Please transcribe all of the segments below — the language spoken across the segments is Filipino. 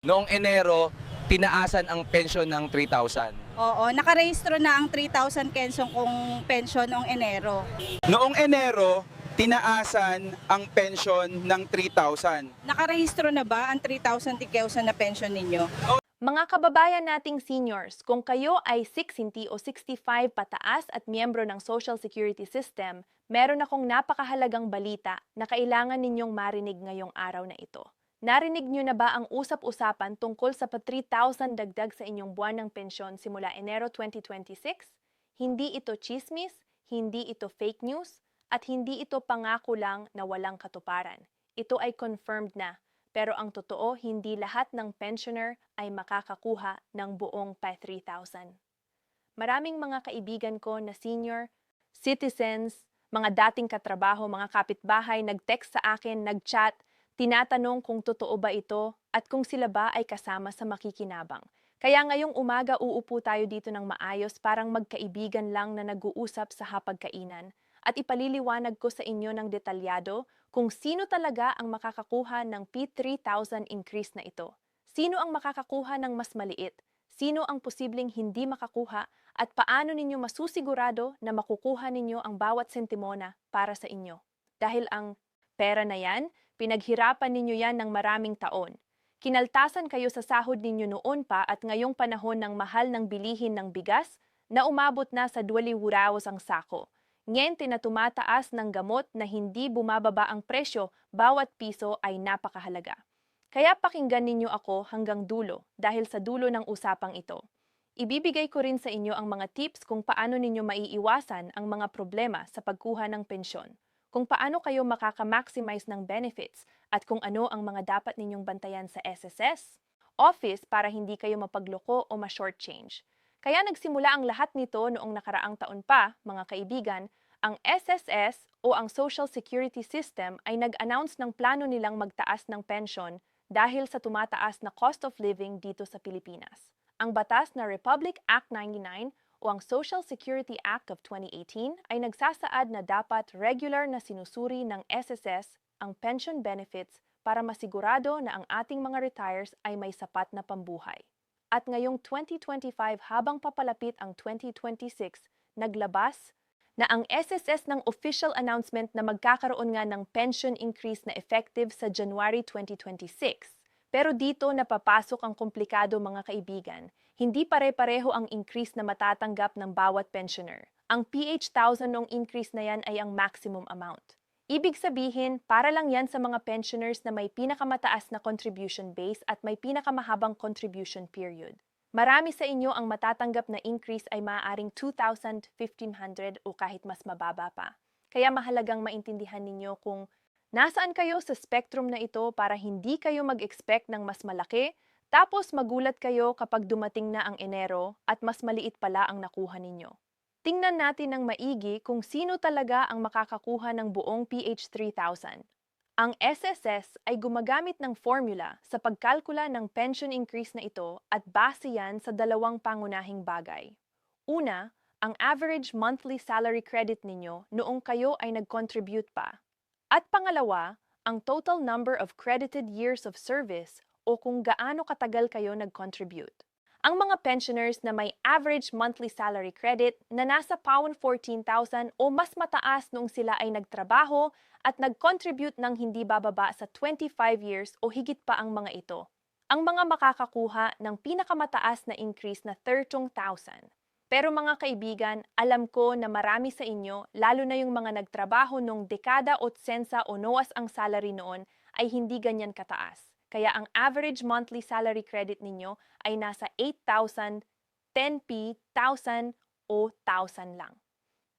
Noong Enero, tinaasan ang pensyon ng 3,000. Oo, nakarehistro na ang 3,000 kensong kong pensyon noong Enero. Noong Enero, tinaasan ang pensyon ng 3,000. Nakarehistro na ba ang 3,000 tikewsan na pensyon ninyo? Mga kababayan nating seniors, kung kayo ay 60 o 65 pataas at miyembro ng Social Security System, meron akong napakahalagang balita na kailangan ninyong marinig ngayong araw na ito. Narinig niyo na ba ang usap-usapan tungkol sa pa 3,000 dagdag sa inyong buwan ng pensyon simula Enero 2026? Hindi ito chismis, hindi ito fake news, at hindi ito pangako lang na walang katuparan. Ito ay confirmed na. Pero ang totoo, hindi lahat ng pensioner ay makakakuha ng buong pa 3,000. Maraming mga kaibigan ko na senior, citizens, mga dating katrabaho, mga kapitbahay, nag-text sa akin, nag-chat, tinatanong kung totoo ba ito at kung sila ba ay kasama sa makikinabang. Kaya ngayong umaga uupo tayo dito ng maayos, parang magkaibigan lang na nag-uusap sa hapagkainan at ipaliliwanag ko sa inyo ng detalyado kung sino talaga ang makakakuha ng P3,000 increase na ito. Sino ang makakakuha ng mas maliit? Sino ang posibleng hindi makakuha? At paano ninyo masusigurado na makukuha ninyo ang bawat sentimona para sa inyo? Dahil ang pera na yan, pinaghirapan ninyo yan ng maraming taon. Kinaltasan kayo sa sahod ninyo noon pa at ngayong panahon ng mahal ng bilihin ng bigas na umabot na sa 2,000 ang sako. Ngente na tumataas ng gamot na hindi bumababa ang presyo, bawat piso ay napakahalaga. Kaya pakinggan ninyo ako hanggang dulo dahil sa dulo ng usapang ito. Ibibigay ko rin sa inyo ang mga tips kung paano ninyo maiiwasan ang mga problema sa pagkuha ng pensyon, kung paano kayo makaka-maximize ng benefits at kung ano ang mga dapat ninyong bantayan sa SSS, office para hindi kayo mapagloko o ma-shortchange. Kaya nagsimula ang lahat nito noong nakaraang taon pa, mga kaibigan. Ang SSS o ang Social Security System ay nag-announce ng plano nilang magtaas ng pensyon dahil sa tumataas na cost of living dito sa Pilipinas. Ang batas na Republic Act 99 o ang Social Security Act of 2018 ay nagsasaad na dapat regular na sinusuri ng SSS ang pension benefits para masigurado na ang ating mga retires ay may sapat na pambuhay. At ngayong 2025 habang papalapit ang 2026, naglabas na ang SSS ng official announcement na magkakaroon nga ng pension increase na effective sa January 2026. Pero dito napapasok ang komplikado mga kaibigan. Hindi pare-pareho ang increase na matatanggap ng bawat pensioner. Ang PH1000 nung increase na yan ay ang maximum amount. Ibig sabihin, para lang yan sa mga pensioners na may pinakamataas na contribution base at may pinakamahabang contribution period. Marami sa inyo ang matatanggap na increase ay maaaring 2,000, 1,500 o kahit mas mababa pa. Kaya mahalagang maintindihan ninyo kung nasaan kayo sa spectrum na ito para hindi kayo mag-expect ng mas malaki, tapos magulat kayo kapag dumating na ang Enero at mas maliit pala ang nakuha ninyo. Tingnan natin ng maigi kung sino talaga ang makakakuha ng buong PH3,000. Ang SSS ay gumagamit ng formula sa pagkalkula ng pension increase na ito at base yan sa dalawang pangunahing bagay. Una, ang average monthly salary credit ninyo noong kayo ay nag-contribute pa. At pangalawa, ang total number of credited years of service o kung gaano katagal kayo nag-contribute. Ang mga pensioners na may average monthly salary credit na nasa pound 14,000 o mas mataas noong sila ay nagtrabaho at nag-contribute ng hindi bababa sa 25 years o higit pa ang mga ito. Ang mga makakakuha ng pinakamataas na increase na 30,000. Pero mga kaibigan, alam ko na marami sa inyo, lalo na yung mga nagtrabaho nung dekada o tsensa o noas ang salary noon, ay hindi ganyan kataas. Kaya ang average monthly salary credit ninyo ay nasa 8,000, 10p, 1,000 o 1,000 lang.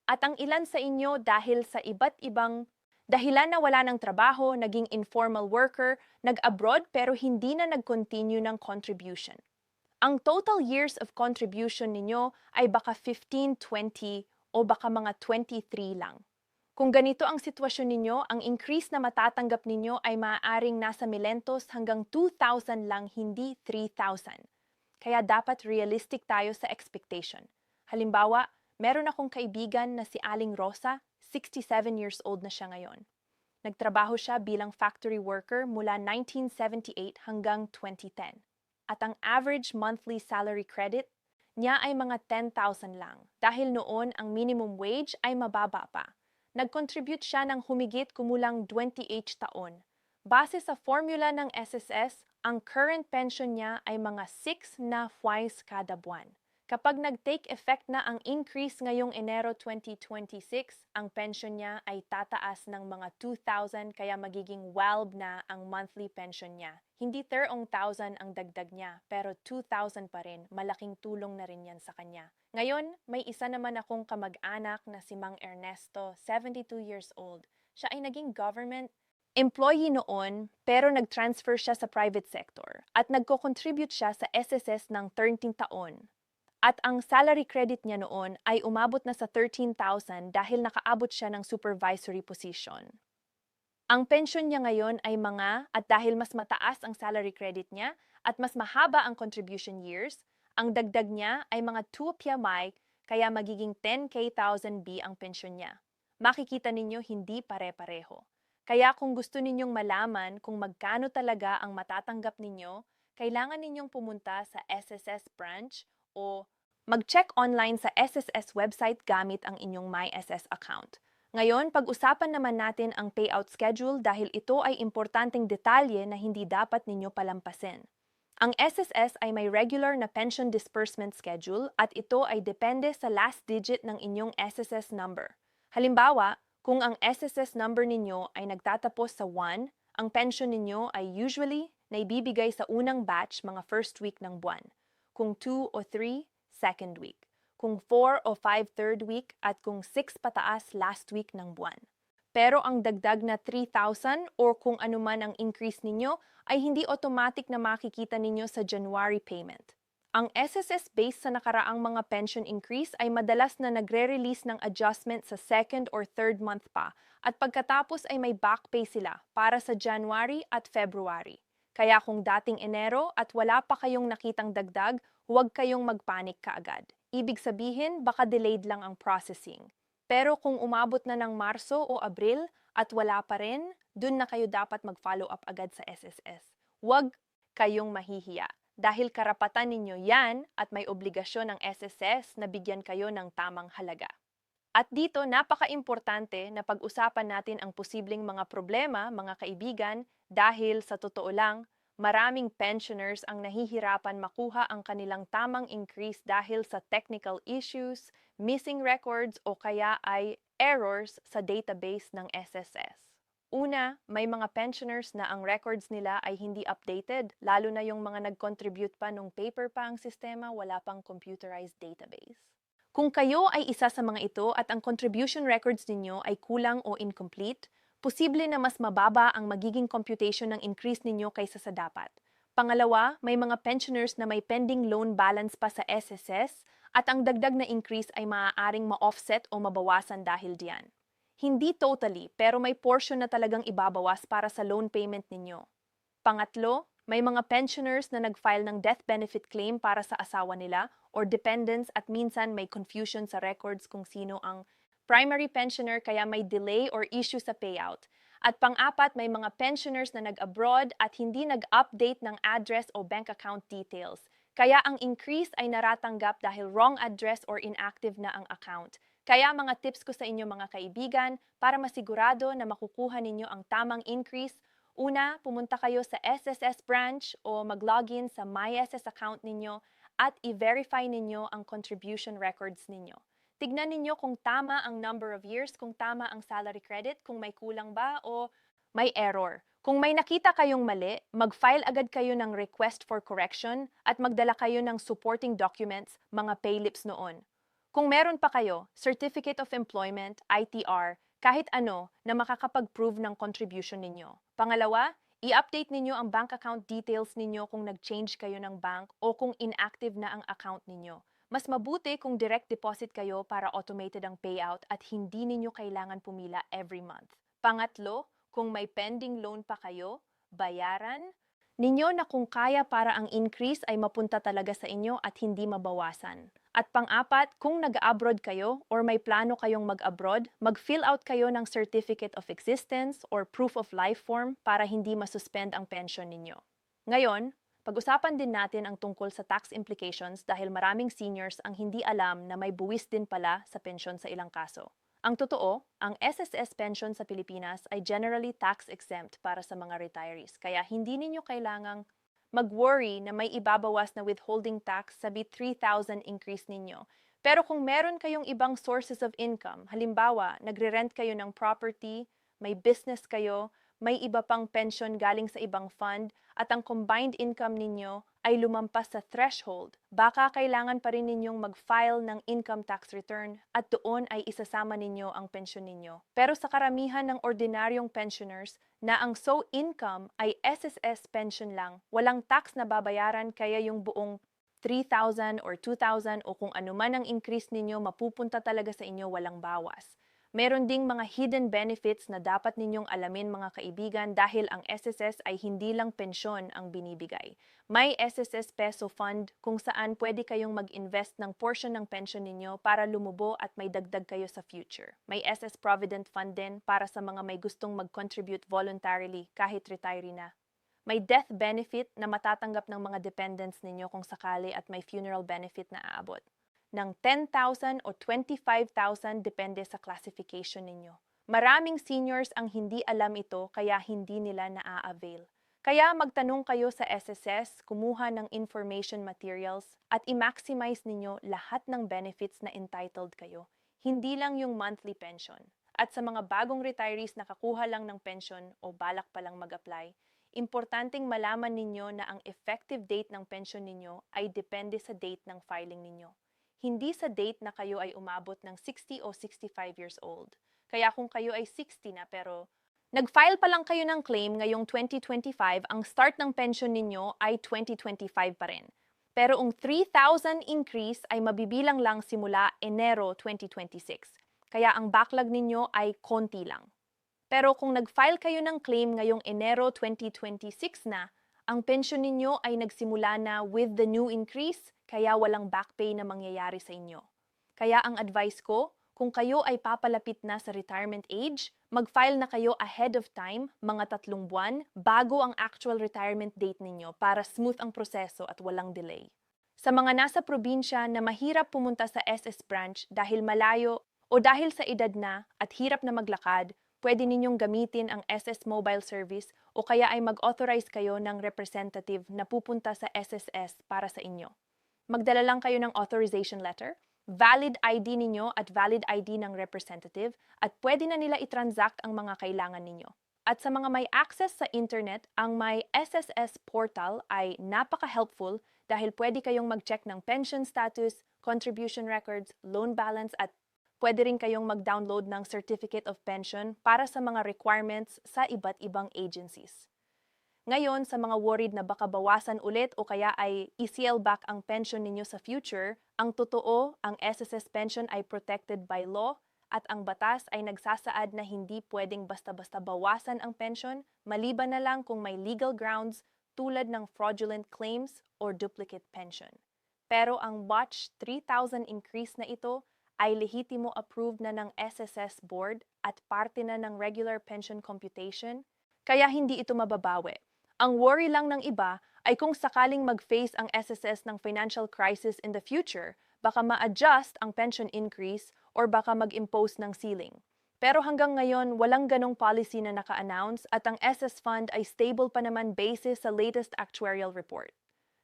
At ang ilan sa inyo dahil sa iba't ibang dahilan na wala ng trabaho, naging informal worker, nag-abroad pero hindi na nag-continue ng contribution. Ang total years of contribution ninyo ay baka 15, 20 o baka mga 23 lang. Kung ganito ang sitwasyon ninyo, ang increase na matatanggap ninyo ay maaaring nasa milentos hanggang 2,000 lang, hindi 3,000. Kaya dapat realistic tayo sa expectation. Halimbawa, meron akong kaibigan na si Aling Rosa, 67 years old na siya ngayon. Nagtrabaho siya bilang factory worker mula 1978 hanggang 2010. at ang average monthly salary credit niya ay mga 10,000 lang dahil noon ang minimum wage ay mababa pa. Nag-contribute siya ng humigit kumulang 28 taon. Base sa formula ng SSS, ang current pension niya ay mga 6 na fwies kada buwan. Kapag nag-take effect na ang increase ngayong Enero 2026, ang pension niya ay tataas ng mga 2,000 kaya magiging 12 na ang monthly pension niya. Hindi 30,000 ang dagdag niya, pero 2,000 pa rin. Malaking tulong na rin yan sa kanya. Ngayon, may isa naman akong kamag-anak na si Mang Ernesto, 72 years old. Siya ay naging government employee noon, pero nag-transfer siya sa private sector at nagko-contribute siya sa SSS ng 13 taon. At ang salary credit niya noon ay umabot na sa 13,000 dahil nakaabot siya ng supervisory position. Ang pension niya ngayon ay at dahil mas mataas ang salary credit niya at mas mahaba ang contribution years, ang dagdag niya ay mga 2 PMI kaya magiging 10K B ang pension niya. Makikita ninyo hindi pare-pareho. Kaya kung gusto ninyong malaman kung magkano talaga ang matatanggap ninyo, kailangan ninyong pumunta sa SSS branch o mag-check online sa SSS website gamit ang inyong MySS account. Ngayon, pag-usapan naman natin ang payout schedule dahil ito ay importanteng detalye na hindi dapat ninyo palampasin. Ang SSS ay may regular na pension disbursement schedule at ito ay depende sa last digit ng inyong SSS number. Halimbawa, kung ang SSS number ninyo ay nagtatapos sa 1, ang pension ninyo ay usually naibibigay sa unang batch mga first week ng buwan. Kung 2 o 3, second week. Kung 4 o 5, third week. At kung 6 pataas, last week ng buwan. Pero ang dagdag na 3,000 or kung anuman ang increase ninyo ay hindi automatic na makikita ninyo sa January payment. Ang SSS based sa nakaraang mga pension increase ay madalas na nagre-release ng adjustment sa second or third month pa at pagkatapos ay may back pay sila para sa January at February. Kaya kung dating Enero at wala pa kayong nakitang dagdag, huwag kayong magpanik kaagad. Ibig sabihin, baka delayed lang ang processing. Pero kung umabot na ng Marso o Abril at wala pa rin, dun na kayo dapat mag-follow up agad sa SSS. Huwag kayong mahihiya dahil karapatan ninyo yan at may obligasyon ng SSS na bigyan kayo ng tamang halaga. At dito, napaka-importante na pag-usapan natin ang posibleng mga problema, mga kaibigan, dahil sa totoo lang, maraming pensioners ang nahihirapan makuha ang kanilang tamang increase dahil sa technical issues, missing records o kaya ay errors sa database ng SSS. Una, may mga pensioners na ang records nila ay hindi updated, lalo na yung mga nag-contribute pa nung paper pa ang sistema, wala pang computerized database. Kung kayo ay isa sa mga ito at ang contribution records ninyo ay kulang o incomplete, posible na mas mababa ang magiging computation ng increase ninyo kaysa sa dapat. Pangalawa, may mga pensioners na may pending loan balance pa sa SSS at ang dagdag na increase ay maaaring ma-offset o mabawasan dahil diyan. Hindi totally, pero may portion na talagang ibabawas para sa loan payment ninyo. Pangatlo, may mga pensioners na nag-file ng death benefit claim para sa asawa nila or dependents at minsan may confusion sa records kung sino ang primary pensioner kaya may delay or issue sa payout. At pang-apat, may mga pensioners na nag-abroad at hindi nag-update ng address o bank account details. Kaya ang increase ay naratanggap dahil wrong address or inactive na ang account. Kaya mga tips ko sa inyo mga kaibigan para masigurado na makukuha ninyo ang tamang increase. Una, pumunta kayo sa SSS branch o mag-login sa MySS account ninyo at i-verify ninyo ang contribution records ninyo. Tignan ninyo kung tama ang number of years, kung tama ang salary credit, kung may kulang ba o may error. Kung may nakita kayong mali, mag-file agad kayo ng request for correction at magdala kayo ng supporting documents, mga payslips noon. Kung meron pa kayo, Certificate of Employment, ITR, kahit ano na makakapag-prove ng contribution ninyo. Pangalawa, i-update ninyo ang bank account details ninyo kung nag-change kayo ng bank o kung inactive na ang account ninyo. Mas mabuti kung direct deposit kayo para automated ang payout at hindi ninyo kailangan pumila every month. Pangatlo, kung may pending loan pa kayo, bayaran ninyo na kung kaya para ang increase ay mapunta talaga sa inyo at hindi mabawasan. At pang-apat, kung nag-abroad kayo or may plano kayong mag-abroad, mag-fill out kayo ng Certificate of Existence or Proof of Life form para hindi masuspend ang pension ninyo. Ngayon, Pag-usapan din natin ang tungkol sa tax implications dahil maraming seniors ang hindi alam na may buwis din pala sa pensyon sa ilang kaso. Ang totoo, ang SSS pension sa Pilipinas ay generally tax-exempt para sa mga retirees, kaya hindi ninyo kailangang mag-worry na may ibabawas na withholding tax sa 3,000 increase ninyo. Pero kung meron kayong ibang sources of income, halimbawa, nagre-rent kayo ng property, may business kayo, may iba pang pension galing sa ibang fund, at ang combined income ninyo ay lumampas sa threshold, baka kailangan pa rin ninyong mag-file ng income tax return at doon ay isasama ninyo ang pensyon ninyo. Pero sa karamihan ng ordinaryong pensioners na ang sole income ay SSS pension lang, walang tax na babayaran kaya yung buong 3,000 or 2,000 o kung ano man ang increase ninyo mapupunta talaga sa inyo walang bawas. Meron ding mga hidden benefits na dapat ninyong alamin mga kaibigan dahil ang SSS ay hindi lang pensyon ang binibigay. May SSS Peso Fund kung saan pwede kayong mag-invest ng portion ng pension ninyo para lumubo at may dagdag kayo sa future. May SS Provident Fund din para sa mga may gustong mag-contribute voluntarily kahit retiree na. May death benefit na matatanggap ng mga dependents ninyo kung sakali at may funeral benefit na aabot ng 10,000 o 25,000 depende sa classification ninyo. Maraming seniors ang hindi alam ito kaya hindi nila naa-avail. Kaya magtanong kayo sa SSS, kumuha ng information materials at i-maximize ninyo lahat ng benefits na entitled kayo. Hindi lang yung monthly pension. At sa mga bagong retirees na kakuha lang ng pension o balak palang mag-apply, importanteng malaman ninyo na ang effective date ng pension ninyo ay depende sa date ng filing ninyo. Hindi sa date na kayo ay umabot ng 60 o 65 years old. Kaya kung kayo ay 60 na pero nag-file pa lang kayo ng claim ngayong 2025, ang start ng pension ninyo ay 2025 pa rin. Pero ang 3,000 increase ay mabibilang lang simula Enero 2026. Kaya ang backlog ninyo ay konti lang. Pero kung nag-file kayo ng claim ngayong Enero 2026 na, ang pension ninyo ay nagsimula na with the new increase, kaya walang back pay na mangyayari sa inyo. Kaya ang advice ko, kung kayo ay papalapit na sa retirement age, mag-file na kayo ahead of time, mga 3 buwan, bago ang actual retirement date ninyo para smooth ang proseso at walang delay. Sa mga nasa probinsya na mahirap pumunta sa SS branch dahil malayo o dahil sa edad na at hirap na maglakad, pwede ninyong gamitin ang SS Mobile Service o kaya ay mag-authorize kayo ng representative na pupunta sa SSS para sa inyo. Magdala lang kayo ng authorization letter, valid ID ninyo at valid ID ng representative at pwede na nila i-transact ang mga kailangan ninyo. At sa mga may access sa internet, ang may SSS portal ay napaka-helpful dahil pwede kayong mag-check ng pension status, contribution records, loan balance at pwede rin kayong mag-download ng Certificate of Pension para sa mga requirements sa iba't ibang agencies. Ngayon, sa mga worried na baka bawasan ulit o kaya ay i-seal back ang pension ninyo sa future, ang totoo, ang SSS pension ay protected by law at ang batas ay nagsasaad na hindi pwedeng basta-basta bawasan ang pension, maliban na lang kung may legal grounds tulad ng fraudulent claims or duplicate pension. Pero ang Batch 3,000 increase na ito ay lehitimo approved na ng SSS board at parte na ng regular pension computation, kaya hindi ito mababawi. Ang worry lang ng iba ay kung sakaling mag-face ang SSS ng financial crisis in the future, baka ma-adjust ang pension increase or baka mag-impose ng ceiling. Pero hanggang ngayon, walang ganong policy na naka-announce at ang SS Fund ay stable pa naman basis sa latest actuarial report.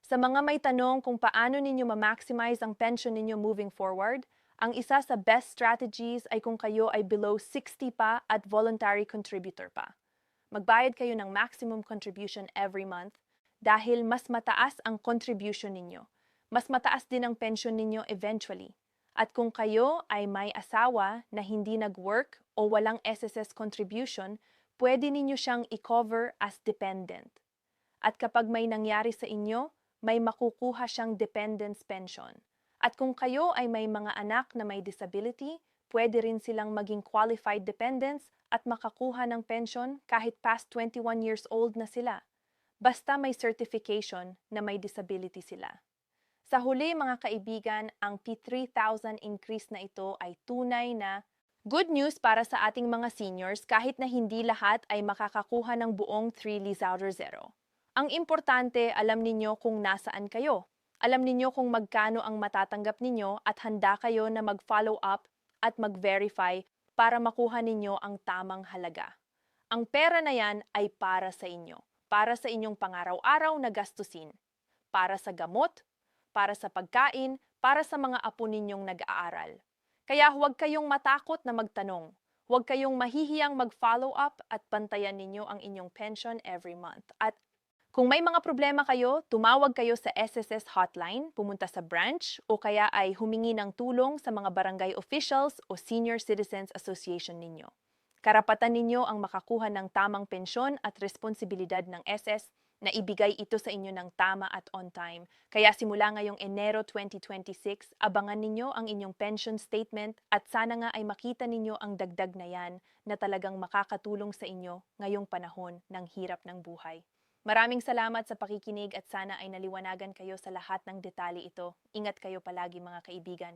Sa mga may tanong kung paano ninyo ma-maximize ang pension ninyo moving forward, ang isa sa best strategies ay kung kayo ay below 60 pa at voluntary contributor pa. Magbayad kayo ng maximum contribution every month dahil mas mataas ang contribution ninyo. Mas mataas din ang pension ninyo eventually. At kung kayo ay may asawa na hindi nag-work o walang SSS contribution, pwede ninyo siyang i-cover as dependent. At kapag may nangyari sa inyo, may makukuha siyang dependence pension. At kung kayo ay may mga anak na may disability, pwede rin silang maging qualified dependents at makakuha ng pension kahit past 21 years old na sila. Basta may certification na may disability sila. Sa huli mga kaibigan, ang P3,000 increase na ito ay tunay na good news para sa ating mga seniors kahit na hindi lahat ay makakakuha ng buong 3 Lizardo Zero. Ang importante, alam ninyo kung nasaan kayo. Alam ninyo kung magkano ang matatanggap ninyo at handa kayo na mag-follow up at mag-verify para makuha ninyo ang tamang halaga. Ang pera na yan ay para sa inyo, para sa inyong pangaraw-araw na gastusin, para sa gamot, para sa pagkain, para sa mga apo ninyong nag-aaral. Kaya huwag kayong matakot na magtanong. Huwag kayong mahihiyang mag-follow up at bantayan ninyo ang inyong pension every month. At kung may mga problema kayo, tumawag kayo sa SSS hotline, pumunta sa branch, o kaya ay humingi ng tulong sa mga barangay officials o Senior Citizens Association ninyo. Karapatan ninyo ang makakuha ng tamang pensyon at responsibilidad ng SS na ibigay ito sa inyo ng tama at on time. Kaya simula ngayong Enero 2026, abangan ninyo ang inyong pension statement at sana nga ay makita ninyo ang dagdag na yan na talagang makakatulong sa inyo ngayong panahon ng hirap ng buhay. Maraming salamat sa pakikinig at sana ay naliwanagan kayo sa lahat ng detalye ito. Ingat kayo palagi mga kaibigan.